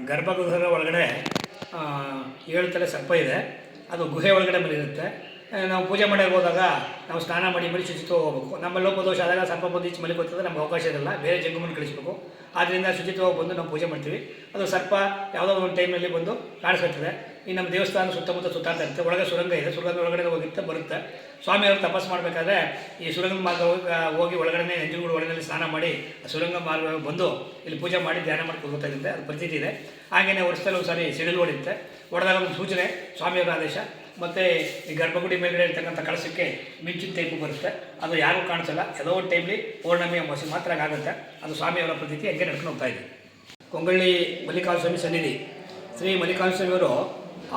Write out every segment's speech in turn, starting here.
ಗರ್ಭಗೃಹದ ಒಳಗಡೆ 7 ತಲೆ ಸರ್ಪ ಇದೆ. ಅದು ಗುಹೆ ಒಳಗಡೆ ಮಲಿರುತ್ತೆ. ನಾವು ಪೂಜೆ ಮಾಡೋಕ್ಕೆ ಹೋದಾಗ ನಾವು ಸ್ನಾನ ಮಾಡಿ ಶುಚಿತ್ವ ಹೋಗಬೇಕು. ನಮ್ಮ ಲೋಪದೋಷ ಆದಾಗ ಸರ್ಪ ಬಂದು ಈಚೆ ಮಲಿಕೊತ್ತದೆ, ನಮ್ಗೆ ಅವಕಾಶ ಇರಲ್ಲ, ಬೇರೆ ಜಂಗಮನ್ನು ಕಳಿಸ್ಬೇಕು. ಆದ್ದರಿಂದ ಶುಚಿತ್ವ ಬಂದು ನಾವು ಪೂಜೆ ಮಾಡ್ತೀವಿ. ಅದು ಸರ್ಪ ಯಾವುದೋ ಒಂದು ಟೈಮಲ್ಲಿ ಬಂದು ಕಾಣಿಸ್ಕೊಳ್ತದೆ. ಈ ನಮ್ಮ ದೇವಸ್ಥಾನ ಸುತ್ತಮುತ್ತ ಸುತ್ತಾಡ್ತಾ ಇರುತ್ತೆ. ಒಳಗೆ ಸುರಂಗ ಇದೆ, ಸುರಂಗದ ಒಳಗಡೆ ಹೋಗಿರುತ್ತೆ ಬರುತ್ತೆ. ಸ್ವಾಮಿಯವರು ತಪಸ್ಸು ಮಾಡಬೇಕಾದ್ರೆ ಈ ಸುರಂಗದ ಮಾರ್ಗ ಹೋಗಿ ಒಳಗಡೆ ನಂಜನಗೂಡು ಒಳಗಡೆ ಸ್ನಾನ ಮಾಡಿ ಸುರಂಗ ಮಾರ್ಗ ಬಂದು ಇಲ್ಲಿ ಪೂಜೆ ಮಾಡಿ ಧ್ಯಾನ ಮಾಡ್ಕೊಂಡು ಹೋಗ್ತಾ ಇರುತ್ತೆ. ಅದು ಪ್ರತೀತಿ ಇದೆ. ಹಾಗೆಯೇ ವರ್ಷದಲ್ಲಿ ಒಂದು ಸಾರಿ ಸಿಡಿಲು ಹೊಡೆಯುತ್ತೆ. ಹೊಡೆದಾಗ ಒಂದು ಸೂಚನೆ ಸ್ವಾಮಿಯವರ ಆದೇಶ. ಮತ್ತು ಈ ಗರ್ಭಗುಡಿ ಮೇಲ್ಗಡೆ ಇರ್ತಕ್ಕಂಥ ಕಳಸಕ್ಕೆ ಮಿಂಚಿನ ಟೈಪು ಬರುತ್ತೆ. ಅದು ಯಾರಿಗೂ ಕಾಣಿಸಲ್ಲ. ಯಾವುದೋ ಒಂದು ಟೈಮ್ಲಿ ಪೌರ್ಣಮಿ ಅಮಾವಾಸ್ಯೆ ಮಾತ್ರ ಆಗುತ್ತೆ. ಅದು ಸ್ವಾಮಿಯವರ ಪ್ರತೀತಿ ಹಂಗೆ ನಡ್ಕೊಂಡು ಹೋಗ್ತಾ ಇದೆ. ಕೊಂಗಳ್ಳಿ ಮಲ್ಲಿಕಾರ್ಜುನ ಸ್ವಾಮಿ ಸನ್ನಿಧಿ. ಶ್ರೀ ಮಲ್ಲಿಕಾರ್ಜುನ ಸ್ವಾಮಿಯವರು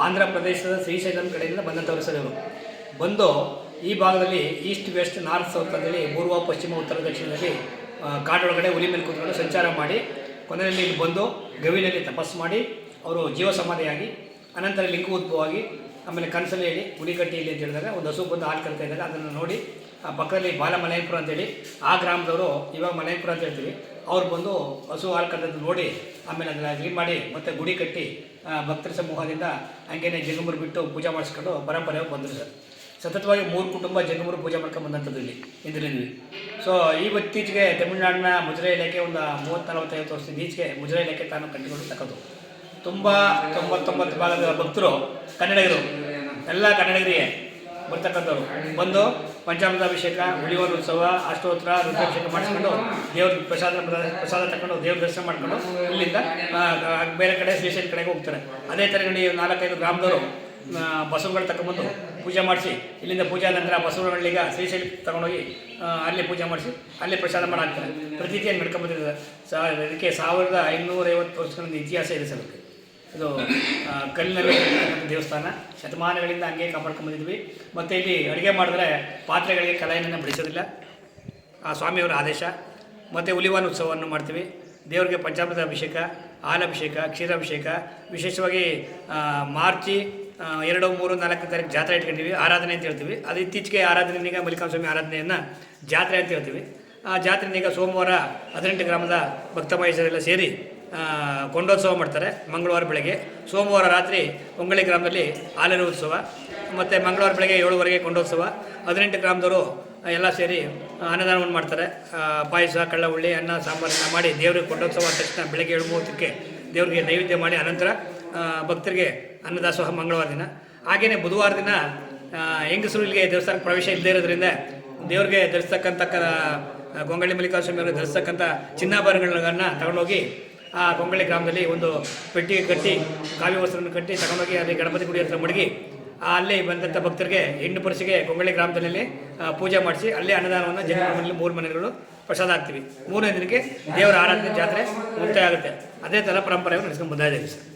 ಆಂಧ್ರ ಪ್ರದೇಶದ ಶ್ರೀಶೈಲಂ ಕಡೆಯಿಂದ ಬಂದಂಥವರು ಸರ್. ಇವರು ಬಂದು ಈ ಭಾಗದಲ್ಲಿ ಈಸ್ಟ್ ವೆಸ್ಟ್ ನಾರ್ತ್ ಸೌತ್ ಅಂತೇಳಿ ಪೂರ್ವ ಪಶ್ಚಿಮ ಉತ್ತರ ದಕ್ಷಿಣದಲ್ಲಿ ಕಾಡೊಳಗಡೆ ಹುಲಿ ಮೇಲೆ ಕೂತ್ಕೊಂಡು ಸಂಚಾರ ಮಾಡಿ ಕೊನೆಯಲ್ಲಿ ಇಲ್ಲಿ ಬಂದು ಗವಿನಲ್ಲಿ ತಪಸ್ಸು ಮಾಡಿ ಅವರು ಜೀವ ಸಮಾಧಿಯಾಗಿ ಅನಂತರ ಲಿಂಗ ಉದ್ಭವವಾಗಿ ಆಮೇಲೆ ಕನಸಲ್ಲಿ ಹೇಳಿ ಗುಡಿಗಟ್ಟಿ ಇಲ್ಲಿ ಅಂತ ಹೇಳಿದಾಗ ಒಂದು ಹಸು ಬಂದು ಹಾಲು ಕರಿತಾ ಇದ್ದಾಗ ಅದನ್ನು ನೋಡಿ ಆ ಪಕ್ಕದಲ್ಲಿ ಬಾಲಮಲಯಪುರ ಅಂತೇಳಿ ಆ ಗ್ರಾಮದವರು, ಇವಾಗ ಮಲಯಪುರ ಅಂತ ಹೇಳ್ತೀವಿ, ಅವ್ರು ಬಂದು ಹಸು ಹಾಲು ಕರೆದದ್ದು ನೋಡಿ ಆಮೇಲೆ ಅದನ್ನು ಕ್ಲೀನ್ ಮಾಡಿ ಮತ್ತು ಗುಡಿ ಕಟ್ಟಿ ಭಕ್ತರ ಸಮೂಹದಿಂದ ಹಂಗೇನೆ ಜಂಗಮರು ಬಿಟ್ಟು ಪೂಜೆ ಮಾಡಿಸ್ಕೊಂಡು ಪರಂಪರೆ ಬಂದರು ಸರ್. ಸತತವಾಗಿ 3 ಕುಟುಂಬ ಜಂಗಮರು ಪೂಜೆ ಮಾಡ್ಕೊಂಡು ಬಂದಂಥದ್ದು ಇಲ್ಲಿ ಇಂದಿನಿಂದ. ಸೊ ಇತ್ತೀಚೆಗೆ ತಮಿಳುನಾಡಿನ ಮುಜರಾಯಿ ಇಲಾಖೆ ಒಂದು 30-40-50 ವರ್ಷದ ಈಚೆಗೆ ಮುಜರಾಯಿ ಇಲಾಖೆ ತಾನು ಕಟ್ಟಿಕೊಂಡು ತಕ್ಕೋದು. ತುಂಬ 99 ಭಾಗದ ಭಕ್ತರು ಕನ್ನಡಿಗರು, ಎಲ್ಲ ಕನ್ನಡಿಗರಿಗೆ ಬರ್ತಕ್ಕಂಥವ್ರು ಬಂದು ಪಂಚಾಮೃತಾಭಿಷೇಕ, ಉಳಿವರ ಉತ್ಸವ, ಅಷ್ಟೋತ್ತರ, ರುದ್ರಾಭಿಷೇಕ ಮಾಡಿಸ್ಕೊಂಡು ದೇವ್ರ ಪ್ರಸಾದ ತಗೊಂಡು ದೇವ್ರ ದರ್ಶನ ಮಾಡ್ಕೊಂಡು ಇಲ್ಲಿಂದ ಬೇರೆ ಕಡೆ ಶ್ರೀಶೈಲ ಕಡೆಗೆ ಹೋಗ್ತಾರೆ. ಅದೇ ಥರ ನೋಡಿ 4-5 ಗ್ರಾಮದವರು ಬಸವಗಳು ತಗೊಂಬಂದು ಪೂಜೆ ಮಾಡಿಸಿ ಇಲ್ಲಿಂದ ಪೂಜೆ ನಂತರ ಬಸವಗಳೀಗ ಶ್ರೀಶೈಲ ತಗೊಂಡೋಗಿ ಅಲ್ಲಿ ಪೂಜೆ ಮಾಡಿಸಿ ಅಲ್ಲಿ ಪ್ರಸಾದ ಮಾಡಾಕ್ತಾರೆ. ಪ್ರತೀತಿಯನ್ನು ನಡ್ಕೊಂಬಂದಿದ್ದಾರೆ. ಇದಕ್ಕೆ 1550 ವರ್ಷಗಳಿಂದ ಇತಿಹಾಸ ಇದೆ ಸರ್. ಇದು ಕಲ್ಲಿನಲ್ಲಿ ದೇವಸ್ಥಾನ, ಶತಮಾನಗಳಿಂದ ಹಂಗೆ ಕಾಪಾಡ್ಕೊಂಬಂದಿದ್ವಿ. ಮತ್ತು ಇಲ್ಲಿ ಅಡುಗೆ ಮಾಡಿದ್ರೆ ಪಾತ್ರೆಗಳಿಗೆ ಕಲಾಯಿಯನ್ನು ಬಿಡಿಸೋದಿಲ್ಲ, ಆ ಸ್ವಾಮಿಯವರ ಆದೇಶ. ಮತ್ತು ಹುಲಿವಾನ ಉತ್ಸವವನ್ನು ಮಾಡ್ತೀವಿ. ದೇವರಿಗೆ ಪಂಚಾಮೃತ ಅಭಿಷೇಕ, ಹಾಲಭಿಷೇಕ, ಕ್ಷೀರಾಭಿಷೇಕ, ವಿಶೇಷವಾಗಿ ಮಾರ್ಚಿ 2, 3, 4 ತಾರೀಕು ಜಾತ್ರೆ ಇಟ್ಕೊಂಡಿವಿ, ಆರಾಧನೆ ಅಂತ ಹೇಳ್ತೀವಿ. ಅದು ಇತ್ತೀಚೆಗೆ ಆರಾಧನೆಯೀಗ ಮಲ್ಲಿಕಾರ್ಜುನ ಸ್ವಾಮಿ ಆರಾಧನೆಯನ್ನು ಜಾತ್ರೆ ಅಂತ ಹೇಳ್ತೀವಿ. ಆ ಜಾತ್ರೆನೀಗ ಸೋಮವಾರ 18 ಗ್ರಾಮದ ಭಕ್ತ ಮಹೇಶರೆಲ್ಲ ಸೇರಿ ಕೊಂಡೋತ್ಸವ ಮಾಡ್ತಾರೆ. ಮಂಗಳವಾರ ಬೆಳಗ್ಗೆ, ಸೋಮವಾರ ರಾತ್ರಿ ಕೊಂಗಳಿ ಗ್ರಾಮದಲ್ಲಿ ಹಾಲಿನ ಉತ್ಸವ, ಮತ್ತು ಮಂಗಳವಾರ ಬೆಳಗ್ಗೆ 7 ಕೊಂಡೋತ್ಸವ. 18 ಗ್ರಾಮದವರು ಎಲ್ಲ ಸೇರಿ ಅನ್ನದಾನವನ್ನು ಮಾಡ್ತಾರೆ. ಪಾಯಸ, ಕಳ್ಳ ಉಳ್ಳಿ, ಅನ್ನ ಸಾಂಬಾರನ್ನು ಮಾಡಿ ದೇವರಿಗೆ ಕೊಂಡೋತ್ಸವ ಆದ ತಕ್ಷಣ ಬೆಳಗ್ಗೆ 7:30ಕ್ಕೆ ದೇವರಿಗೆ ನೈವೇದ್ಯ ಮಾಡಿ ಅನಂತರ ಭಕ್ತರಿಗೆ ಅನ್ನದಾಸೋಹ ಮಂಗಳವಾರ ದಿನ. ಹಾಗೆಯೇ ಬುಧವಾರ ದಿನ ಹೆಂಗಸರು ಇಲ್ಲಿಗೆ ದೇವಸ್ಥಾನಕ್ಕೆ ಪ್ರವೇಶ ಇಲ್ಲದೇ ಇರೋದ್ರಿಂದ ದೇವರಿಗೆ ಧರಿಸ್ತಕ್ಕಂಥ ಕೊಂಗಳ್ಳಿ ಮಲ್ಲಿಕಾರ್ಜುನ ಸ್ವಾಮಿ ಅವರಿಗೆ ಧರಿಸ್ತಕ್ಕಂಥ ಚಿನ್ನಾಭರಣಗಳನ್ನು ತಗೊಂಡೋಗಿ ಆ ಕೊಂಗಳ್ಳಿ ಗ್ರಾಮದಲ್ಲಿ ಒಂದು ಪೆಟ್ಟಿಗೆ ಕಟ್ಟಿ, ಕಾವಿ ವಸ್ತ್ರವನ್ನು ಕಟ್ಟಿ ತಗೊಂಡೋಗಿ ಅಲ್ಲಿ ಗಣಪತಿ ಗುಡಿ ಹತ್ರ ಮಡಗಿ ಅಲ್ಲಿ ಬಂದಂಥ ಭಕ್ತರಿಗೆ ಹೆಣ್ಣು ಪುರುಷಿಗೆ ಕೊಂಗಳ್ಳಿ ಗ್ರಾಮದಲ್ಲಿ ಪೂಜೆ ಮಾಡಿಸಿ ಅಲ್ಲಿ ಅನ್ನದಾನವನ್ನು ಜನರಲ್ಲಿ 3 ಮನೆಗಳು ಪ್ರಸಾದ ಹಾಕ್ತೀವಿ. 3ನೇ ದಿನಕ್ಕೆ ದೇವರ ಆರಾಧನೆ ಜಾತ್ರೆ ಮುಕ್ತಾಯ ಆಗುತ್ತೆ. ಅದೇ ಥರ ಪರಂಪರೆಯನ್ನು ನಡೆಸ್ಕೊಂಡು ಬಂದಿದ್ದೀವಿ ಸರ್.